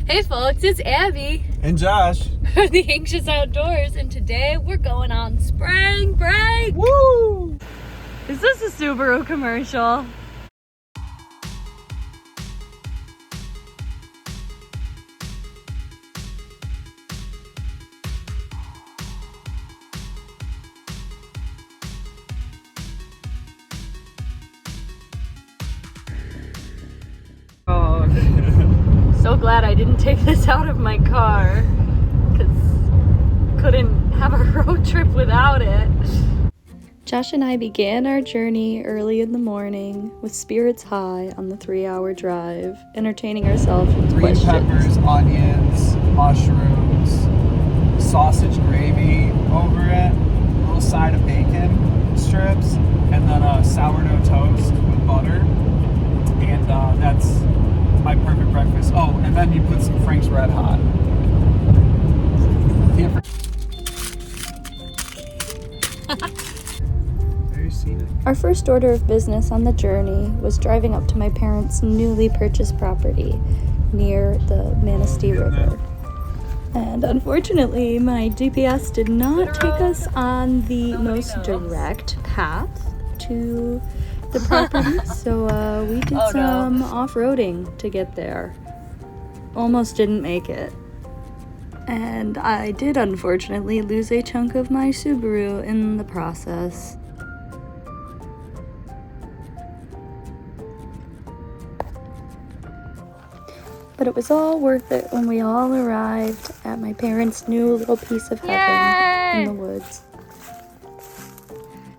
Hey folks, it's Abby and Josh from the Anxious Outdoors, and today we're going on spring break! Woo! Is this a Subaru commercial? So glad I didn't take this out of my car, because couldn't have a road trip without it. Josh and I began our journey early in the morning with spirits high on the 3-hour drive, entertaining ourselves with green questions. peppers, onions, mushrooms, sausage gravy over it, a little side of bacon strips, and then a sourdough toast with butter. And that's my perfect breakfast. Oh, and then you put some Frank's Red Hot. Very scenic. Our first order of business on the journey was driving up to my parents' newly purchased property near the Manistee River. And unfortunately, my GPS did not take us on the most direct path to the property, so we did some off-roading to get there. Almost didn't make it. And I did unfortunately lose a chunk of my Subaru in the process. But it was all worth it when we all arrived at my parents' new little piece of heaven in the woods.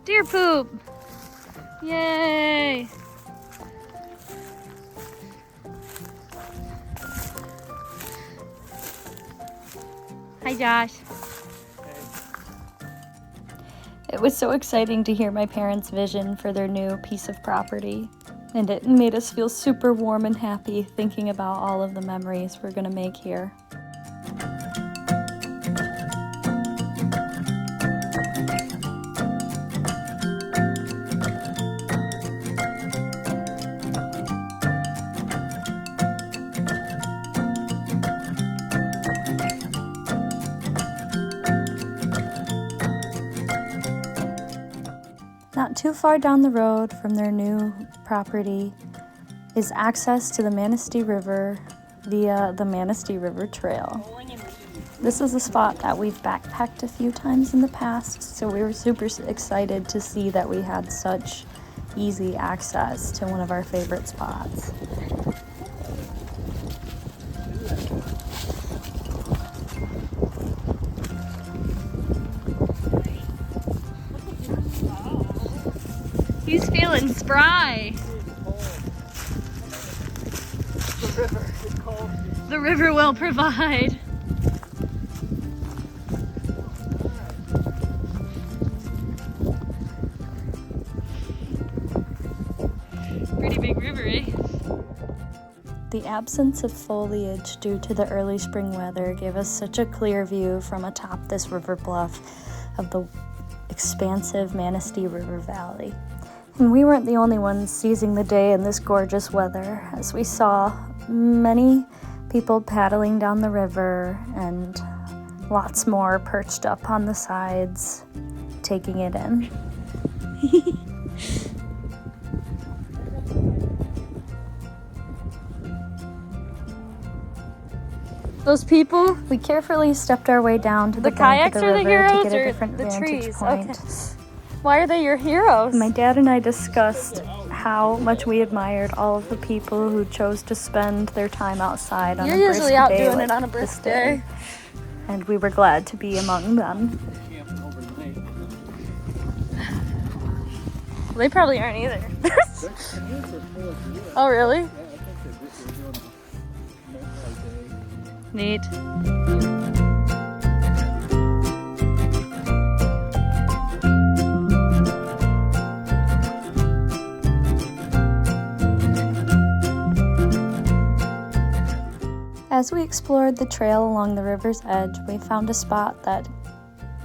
Deer poop! Yay! Hi, Josh. It was so exciting to hear my parents' vision for their new piece of property, and it made us feel super warm and happy thinking about all of the memories we're gonna make here. Not too far down the road from their new property is access to the Manistee River via the Manistee River Trail. This is a spot that we've backpacked a few times in the past, so we were super excited to see that we had such easy access to one of our favorite spots. He's feeling spry. The river is cold. The river will provide. Pretty big river, eh? The absence of foliage due to the early spring weather gave us such a clear view from atop this river bluff of the expansive Manistee River Valley. And we weren't the only ones seizing the day in this gorgeous weather, as we saw many people paddling down the river and lots more perched up on the sides, taking it in. Those people, we carefully stepped our way down to the bank of the river to get a different vantage point. Okay. Why are they your heroes? My dad and I discussed how much we admired all of the people who chose to spend their time outside on a brisk day. You're usually out doing it on a brisk day. And we were glad to be among them. Well, they probably aren't either. Oh, really? Neat. As we explored the trail along the river's edge, we found a spot that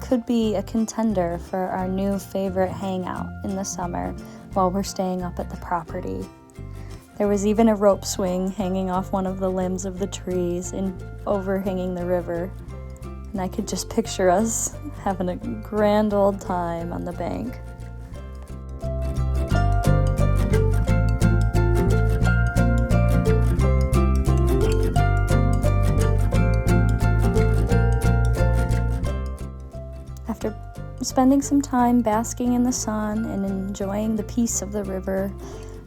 could be a contender for our new favorite hangout in the summer while we're staying up at the property. There was even a rope swing hanging off one of the limbs of the trees and overhanging the river. And I could just picture us having a grand old time on the bank. After spending some time basking in the sun and enjoying the peace of the river,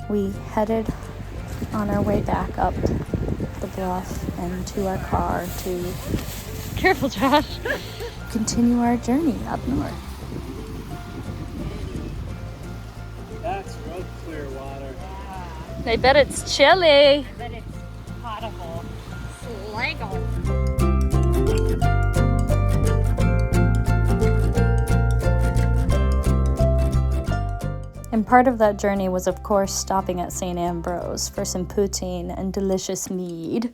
we headed on our way back up the bluff and to our car to Careful, Josh. continue our journey up north. That's real clear water. I bet it's chilly. I bet it's potable. Slaggle. And part of that journey was, of course, stopping at St. Ambrose for some poutine and delicious mead.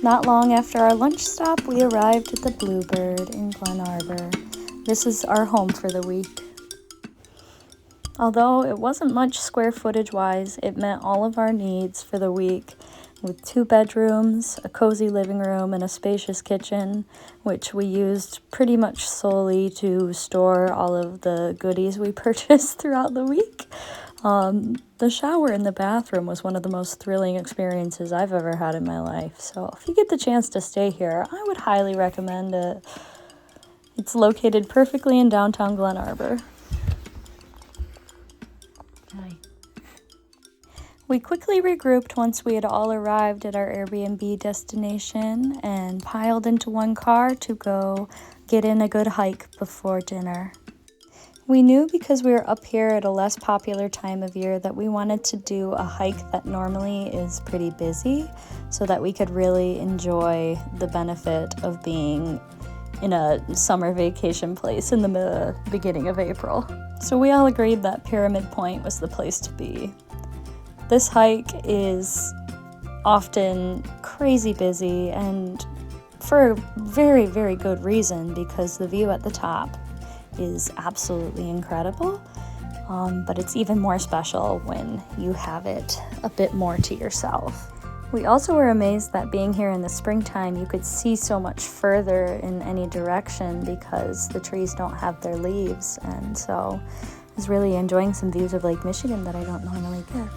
Not long after our lunch stop, we arrived at the Bluebird in Glen Arbor. This is our home for the week. Although it wasn't much square footage-wise, it met all of our needs for the week, with 2 bedrooms, a cozy living room, and a spacious kitchen, which we used pretty much solely to store all of the goodies we purchased throughout the week. The shower in the bathroom was one of the most thrilling experiences I've ever had in my life. So if you get the chance to stay here, I would highly recommend it. It's located perfectly in downtown Glen Arbor. Hi. We quickly regrouped once we had all arrived at our Airbnb destination and piled into one car to go get in a good hike before dinner. We knew because we were up here at a less popular time of year that we wanted to do a hike that normally is pretty busy so that we could really enjoy the benefit of being in a summer vacation place in the beginning of April. So we all agreed that Pyramid Point was the place to be. This hike is often crazy busy and for a very, very good reason because the view at the top is absolutely incredible, but it's even more special when you have it a bit more to yourself. We also were amazed that being here in the springtime, you could see so much further in any direction because the trees don't have their leaves, and so I was really enjoying some views of Lake Michigan that I don't normally get.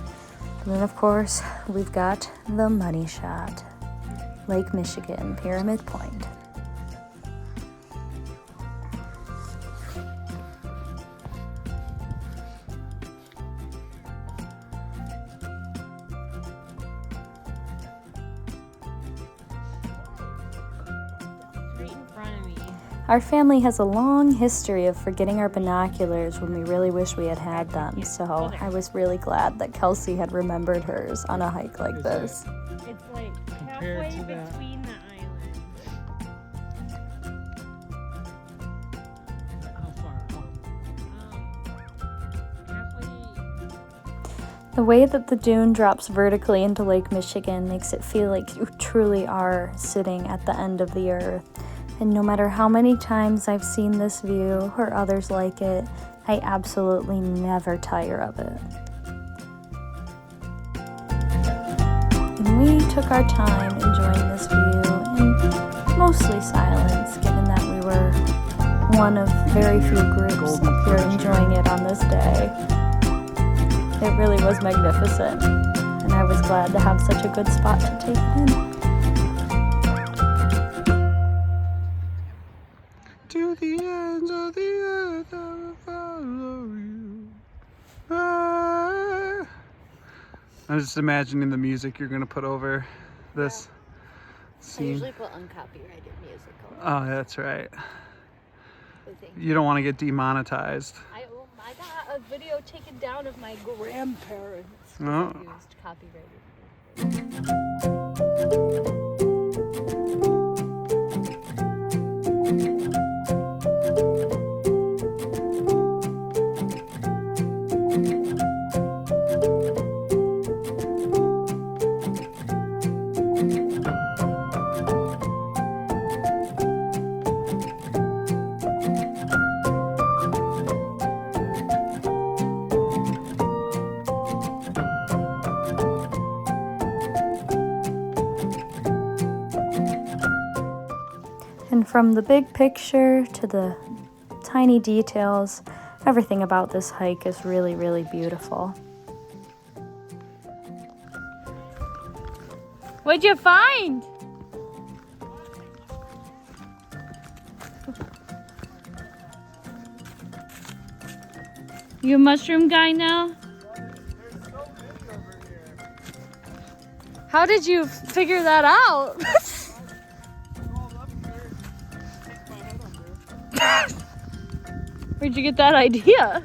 And then of course, we've got the money shot, Lake Michigan, Pyramid Point. Right in front of me. Our family has a long history of forgetting our binoculars when we really wish we had had them, so I was really glad that Kelsey had remembered hers on a hike like this. It's like Compared halfway to that. between the islands. How far? Halfway. The way that the dune drops vertically into Lake Michigan makes it feel like you truly are sitting at the end of the earth. And no matter how many times I've seen this view or others like it, I absolutely never tire of it. And we took our time enjoying this view in mostly silence, given that we were one of very few groups up here enjoying it on this day. It really was magnificent, and I was glad to have such a good spot to take it in. To the ends of the earth, I will follow you. Ah. I'm just imagining the music you're gonna put over this I scene. usually put uncopyrighted music on. Oh, that's right. the thing. You don't want to get demonetized. I got a video taken down of my grandparents. 'Cause Oh. I used copyrighted. And from the big picture to the tiny details, everything about this hike is really, really beautiful. What'd you find? You a mushroom guy now? How did you figure that out? Where'd you get that idea?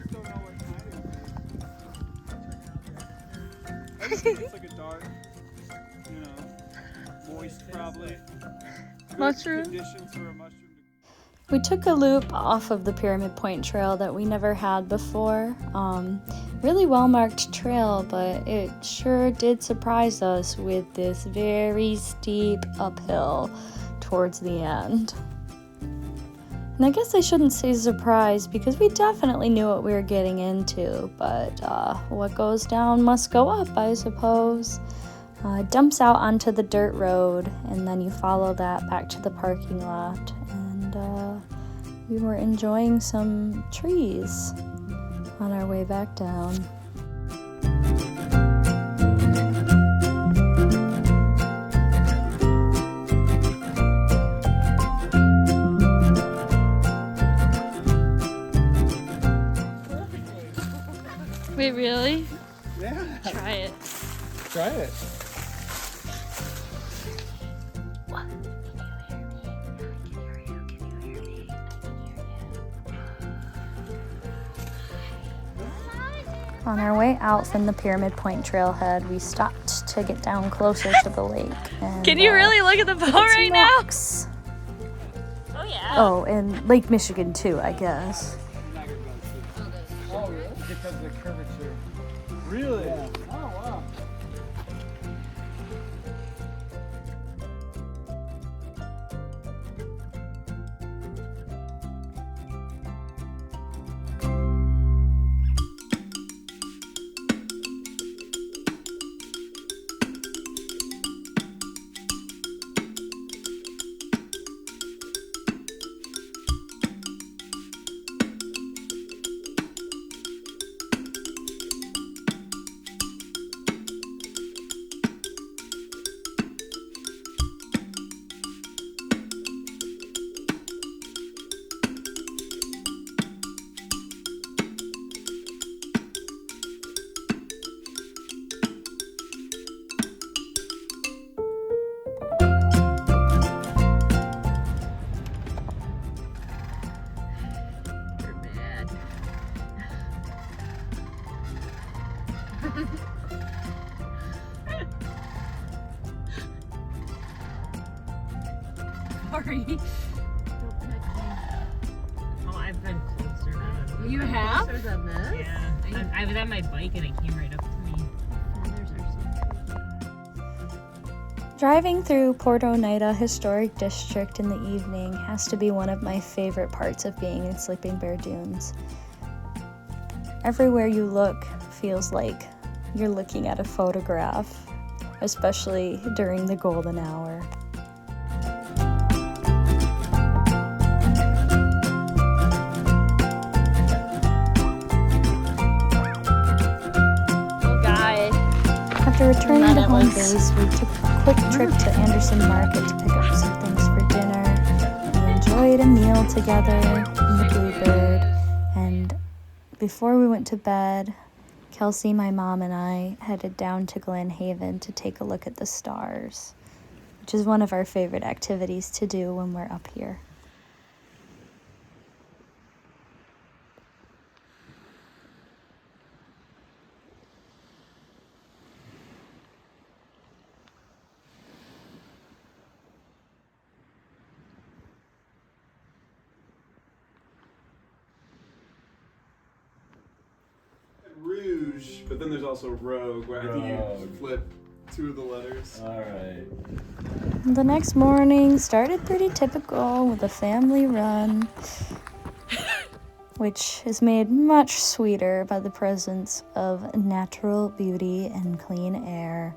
I just think it's like a dark, moist probably. Mushroom? Conditions for a mushroom. We took a loop off of the Pyramid Point Trail that we never had before. Really well-marked trail, but it sure did surprise us with this very steep uphill towards the end. And I guess I shouldn't say surprised because we definitely knew what we were getting into, but what goes down must go up, I suppose. It dumps out onto the dirt road, and then you follow that back to the parking lot, and we were enjoying some trees on our way back down. Wait, really? Yeah. Try it. Try it. On our way out from the Pyramid Point trailhead, we stopped to get down closer to the lake. And, Can you really look at the boat right now? Rocks. Oh yeah. Oh, and Lake Michigan too, I guess. Oh, really? Because of the curvature. Really? Yeah. Oh, wow. Sorry. Oh, I've been closer than You have? Closer than this? Yeah. I was on my bike and it came right up to me. Driving through Port Oneida Historic District in the evening has to be one of my favorite parts of being in Sleeping Bear Dunes. Everywhere you look feels like you're looking at a photograph, especially during the golden hour. After returning to home base, we took a quick trip to Anderson Market to pick up some things for dinner. We enjoyed a meal together in the Bluebird, and before we went to bed, Kelsey, my mom, and I headed down to Glen Haven to take a look at the stars, which is one of our favorite activities to do when we're up here. Rouge, but then there's also Rogue, where I think you flip two of the letters. Alright. The next morning started pretty typical with a family run, which is made much sweeter by the presence of natural beauty and clean air.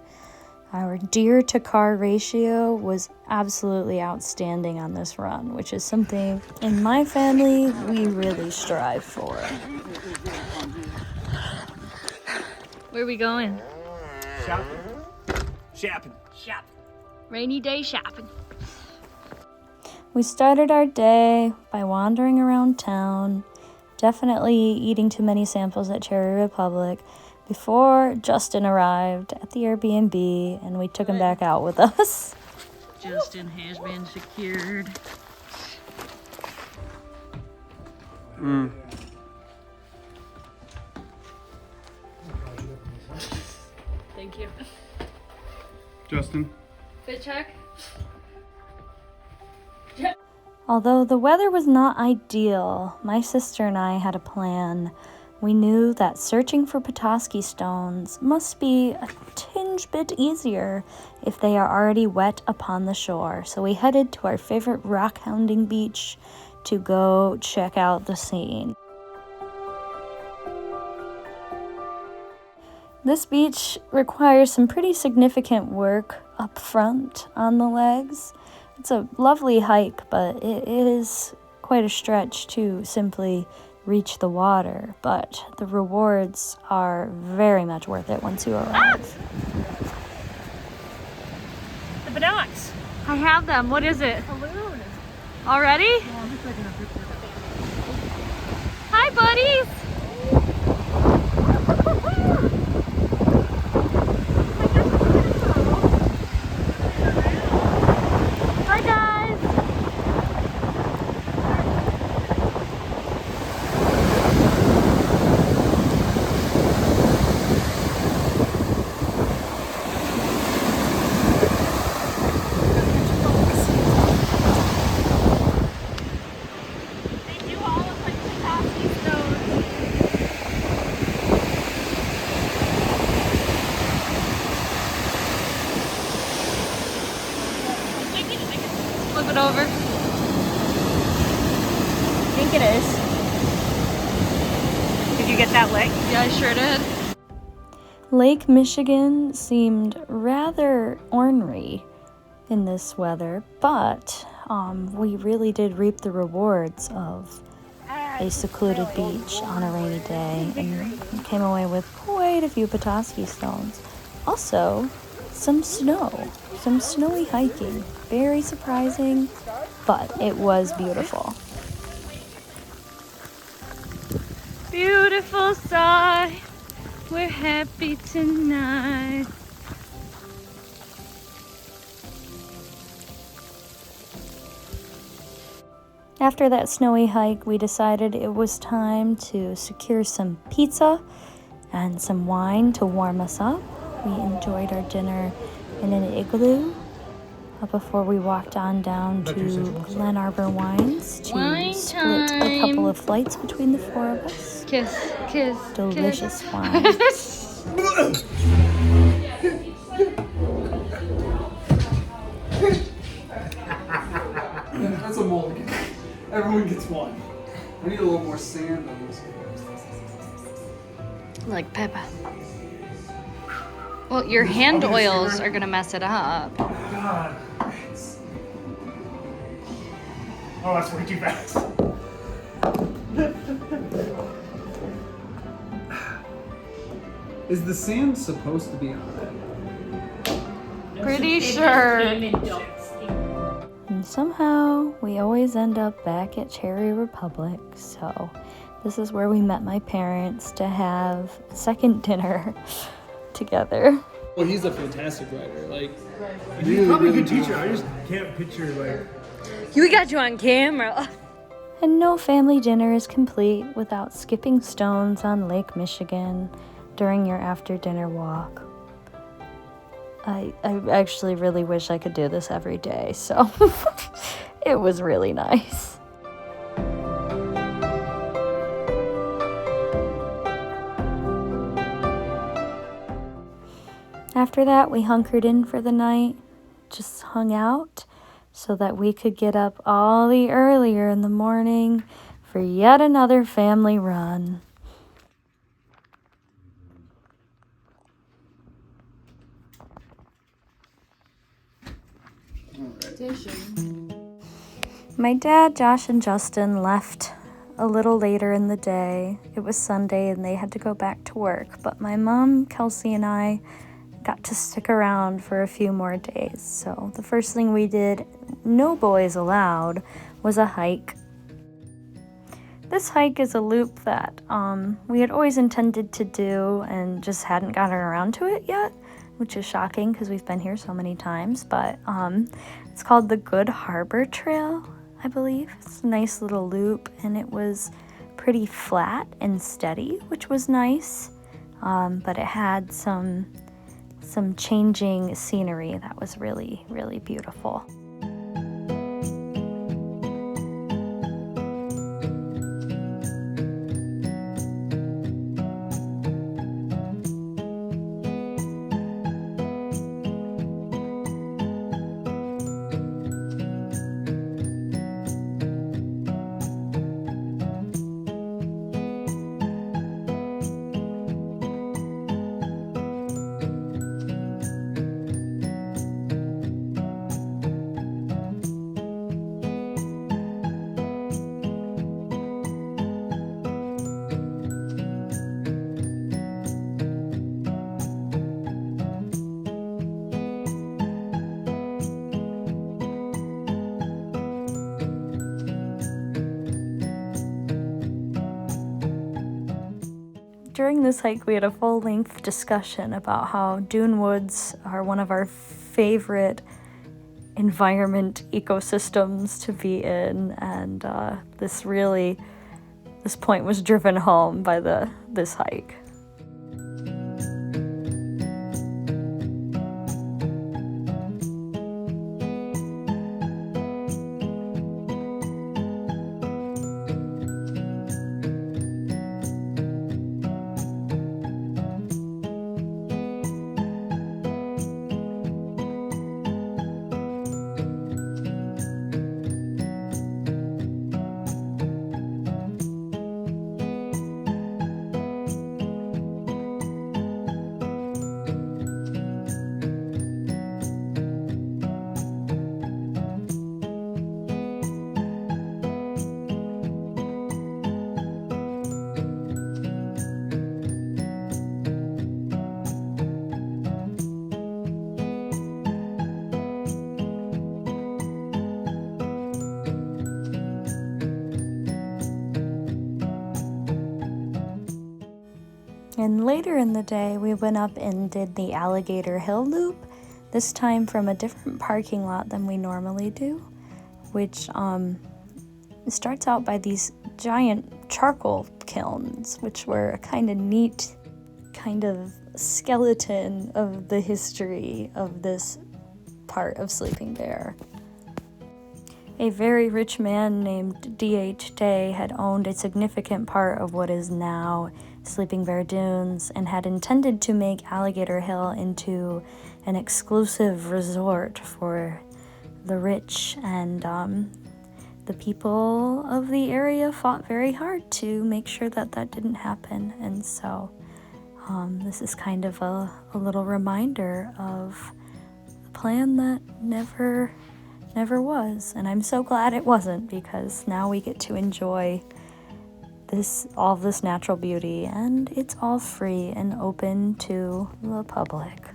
Our deer to car ratio was absolutely outstanding on this run, which is something in my family we really strive for. Where are we going? Shopping. Rainy day shopping. We started our day by wandering around town, definitely eating too many samples at Cherry Republic, before Justin arrived at the Airbnb and we took him back out with us. Justin has been secured. Thank you. Justin. Fit check. Although the weather was not ideal, my sister and I had a plan. We knew that searching for Petoskey stones must be a tinge bit easier if they are already wet upon the shore, so we headed to our favorite rock hounding beach to go check out the scene. This beach requires some pretty significant work up front on the legs. It's a lovely hike, but it is quite a stretch to simply reach the water, but the rewards are very much worth it once you arrive. The binocs. I have them. What is it? Balloon. Already? Oh, I'm just taking a picture. Hi, buddies. Hi, guys. They do all of like Petoskey stones. Flip it over. I think it is. Did you get that lick? Yeah, I sure did. Lake Michigan seemed rather ornery in this weather, but we really did reap the rewards of a secluded beach on a rainy day and came away with quite a few Petoskey stones. Also, some snowy hiking. Very surprising, but it was beautiful. Beautiful sight. We're happy tonight. After that snowy hike, we decided it was time to secure some pizza and some wine to warm us up. We enjoyed our dinner in an igloo before we walked on down to Glen Arbor Wines to Wine split a couple of flights between the four of us. Kiss, kiss, Delicious wine. That's a mulligan. Everyone gets one. I need a little more sand on this. Like Peppa. Well, your hand oils are gonna mess it up. God. Oh, that's way too fast. Is the sand supposed to be on it? Pretty sure. And somehow we always end up back at Cherry Republic, so this is where we met my parents to have a second dinner together. Well, he's a fantastic writer. Like, He's probably a good teacher. I just can't picture like. We got you on camera. And no family dinner is complete without skipping stones on Lake Michigan during your after dinner walk. I actually really wish I could do this every day, so it was really nice. After that, we hunkered in for the night, just hung out so that we could get up all the earlier in the morning for yet another family run. My dad, Josh, and Justin left a little later in the day. It was Sunday and they had to go back to work, but my mom, Kelsey, and I got to stick around for a few more days. So the first thing we did, no boys allowed, was a hike. This hike is a loop that we had always intended to do and just hadn't gotten around to it yet, which is shocking because we've been here so many times, but it's called the Good Harbor Trail, I believe. It's a nice little loop, and it was pretty flat and steady, which was nice, but it had some changing scenery that was really, really beautiful. During this hike, we had a full-length discussion about how dune woods are one of our favorite environment ecosystems to be in, and this point was driven home by this hike. And later in the day, we went up and did the Alligator Hill loop, this time from a different parking lot than we normally do, which starts out by these giant charcoal kilns, which were a kind of neat kind of skeleton of the history of this part of Sleeping Bear. A very rich man named D.H. Day had owned a significant part of what is now Sleeping Bear Dunes and had intended to make Alligator Hill into an exclusive resort for the rich, and the people of the area fought very hard to make sure that that didn't happen. And so this is kind of a little reminder of the plan that never was, and I'm so glad it wasn't, because now we get to enjoy all of this natural beauty, and it's all free and open to the public.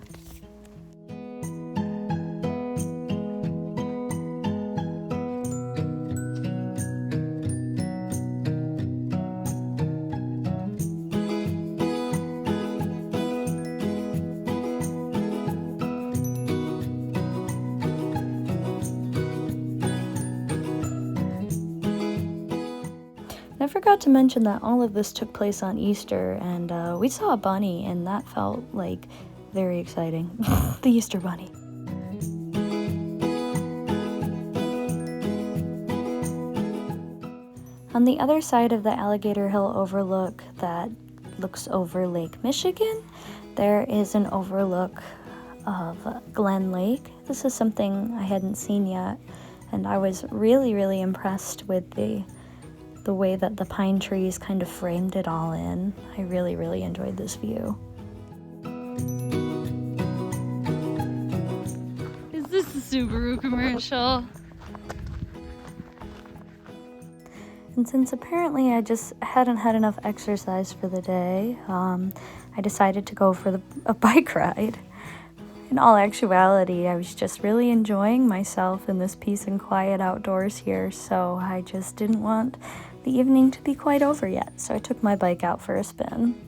I forgot to mention that all of this took place on Easter, and we saw a bunny, and that felt like very exciting. The Easter bunny. On the other side of the Alligator Hill overlook that looks over Lake Michigan, there is an overlook of Glen Lake. This is something I hadn't seen yet, and I was really, really impressed with the way that the pine trees kind of framed it all in. I really, really enjoyed this view. Is this the Subaru commercial. And since apparently I just hadn't had enough exercise for the day, I decided to go for a bike ride. In all actuality, I was just really enjoying myself in this peace and quiet outdoors here, so I just didn't want the evening to be quite over yet, so I took my bike out for a spin.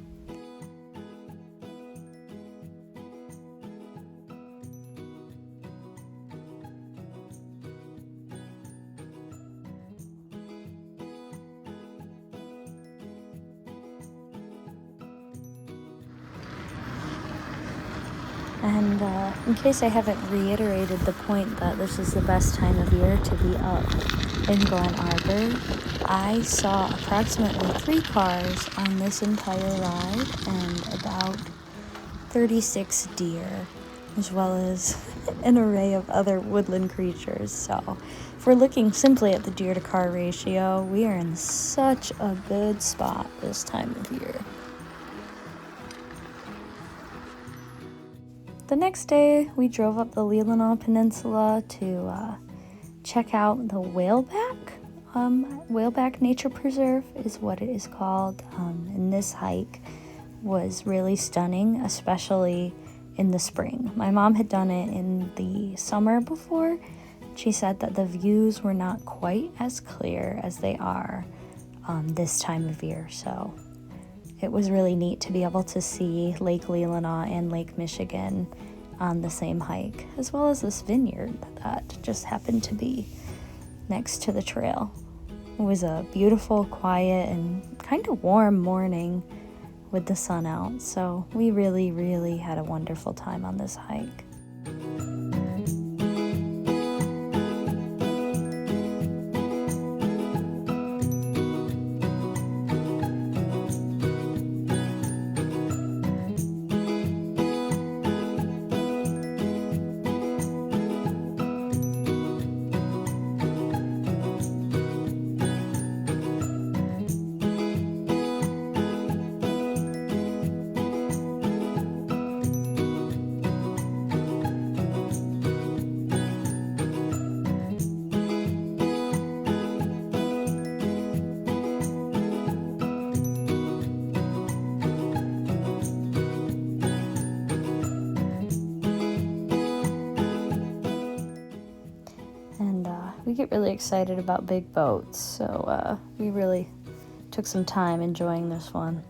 And in case I haven't reiterated the point that this is the best time of year to be up in Glen Arbor, I saw approximately 3 cars on this entire ride and about 36 deer, as well as an array of other woodland creatures. So if we're looking simply at the deer to car ratio, we are in such a good spot this time of year. The next day, we drove up the Leelanau Peninsula to check out the Whaleback. Whaleback Nature Preserve is what it is called. And this hike was really stunning, especially in the spring. My mom had done it in the summer before. She said that the views were not quite as clear as they are this time of year. So it was really neat to be able to see Lake Leelanau and Lake Michigan on the same hike, as well as this vineyard that just happened to be next to the trail. It was a beautiful, quiet, and kind of warm morning with the sun out, so we really, really had a wonderful time on this hike. We get really excited about big boats, so we really took some time enjoying this one.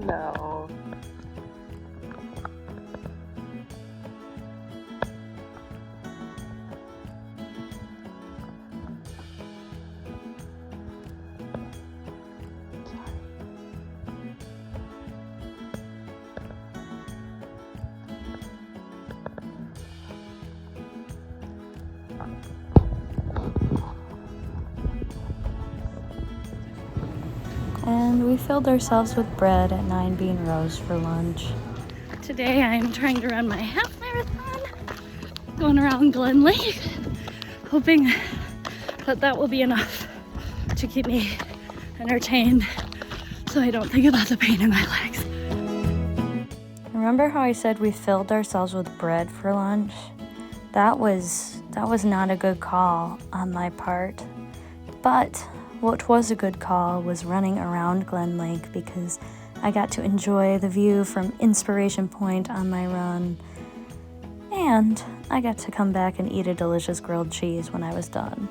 No. And we filled ourselves with bread at 9 Bean Rose for lunch. Today I'm trying to run my half marathon, going around Glen Lake, hoping that will be enough to keep me entertained so I don't think about the pain in my legs. Remember how I said we filled ourselves with bread for lunch? That was not a good call on my part. But what was a good call was running around Glen Lake, because I got to enjoy the view from Inspiration Point on my run, and I got to come back and eat a delicious grilled cheese when I was done.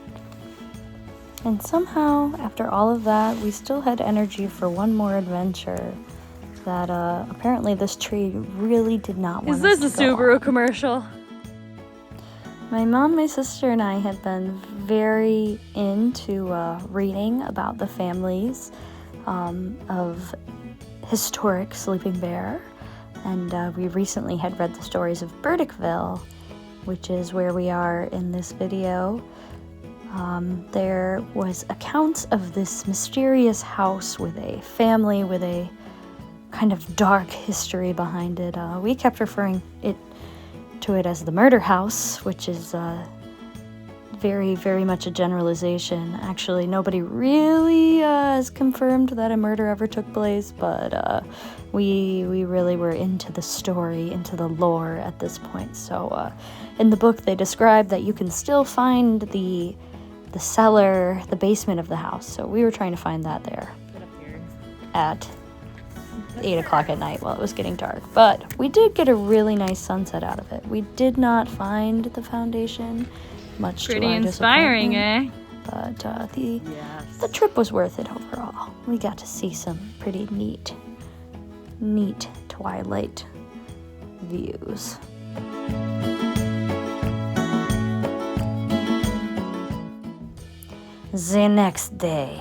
And somehow, after all of that, we still had energy for one more adventure that apparently this tree really did not want us to go on. Commercial? My mom, my sister, and I have been very into reading about the families of historic Sleeping Bear. And we recently had read the stories of Burdickville, which is where we are in this video. There was accounts of this mysterious house with a family with a kind of dark history behind it. We kept referring to it as the murder house, which is very, very much a generalization. Actually, nobody really has confirmed that a murder ever took place, but we really were into the story, into the lore at this point. So in the book, they describe that you can still find the cellar, the basement of the house. So we were trying to find that there at 8 o'clock at night while it was getting dark. But we did get a really nice sunset out of it. We did not find the foundation, much Pretty to our inspiring, disappointment. But the trip was worth it overall. We got to see some pretty neat twilight views. The next day.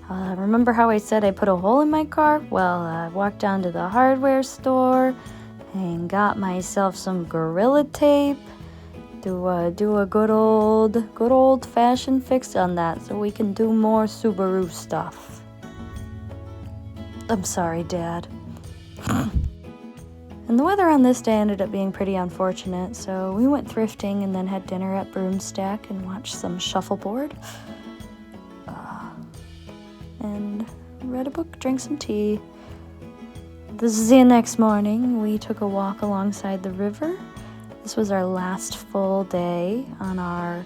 Remember how I said I put a hole in my car? Well, I walked down to the hardware store and got myself some Gorilla Tape to do a good old fashioned fix on that so we can do more Subaru stuff. I'm sorry, Dad. And the weather on this day ended up being pretty unfortunate, so we went thrifting and then had dinner at Broomstack and watched some shuffleboard. And read a book, drank some tea. The next morning, we took a walk alongside the river. This was our last full day on our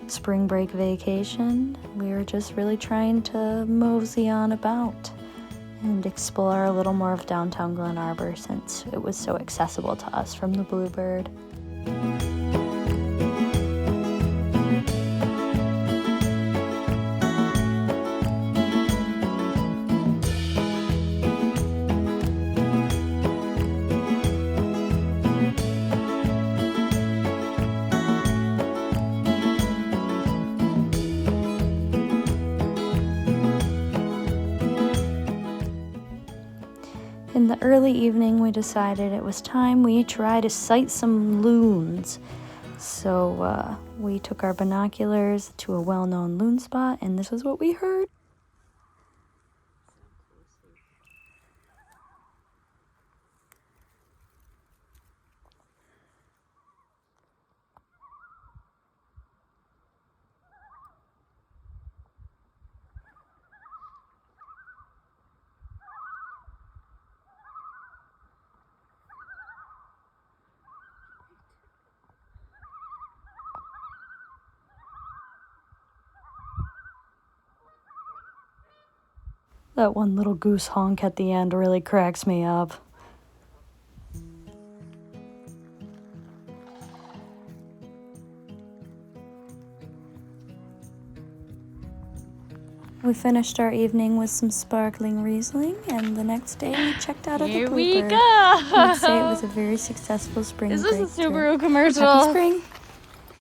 spring break vacation. We were just really trying to mosey on about and explore a little more of downtown Glen Arbor since it was so accessible to us from the Bluebird. In the early evening, we decided it was time we try to sight some loons. So we took our binoculars to a well-known loon spot, and this is what we heard. That one little goose honk at the end really cracks me up. We finished our evening with some sparkling Riesling, and the next day we checked out of the Bluebird. Here we go! I'd say it was a very successful spring break. Is this a trip. Subaru commercial? Happy spring!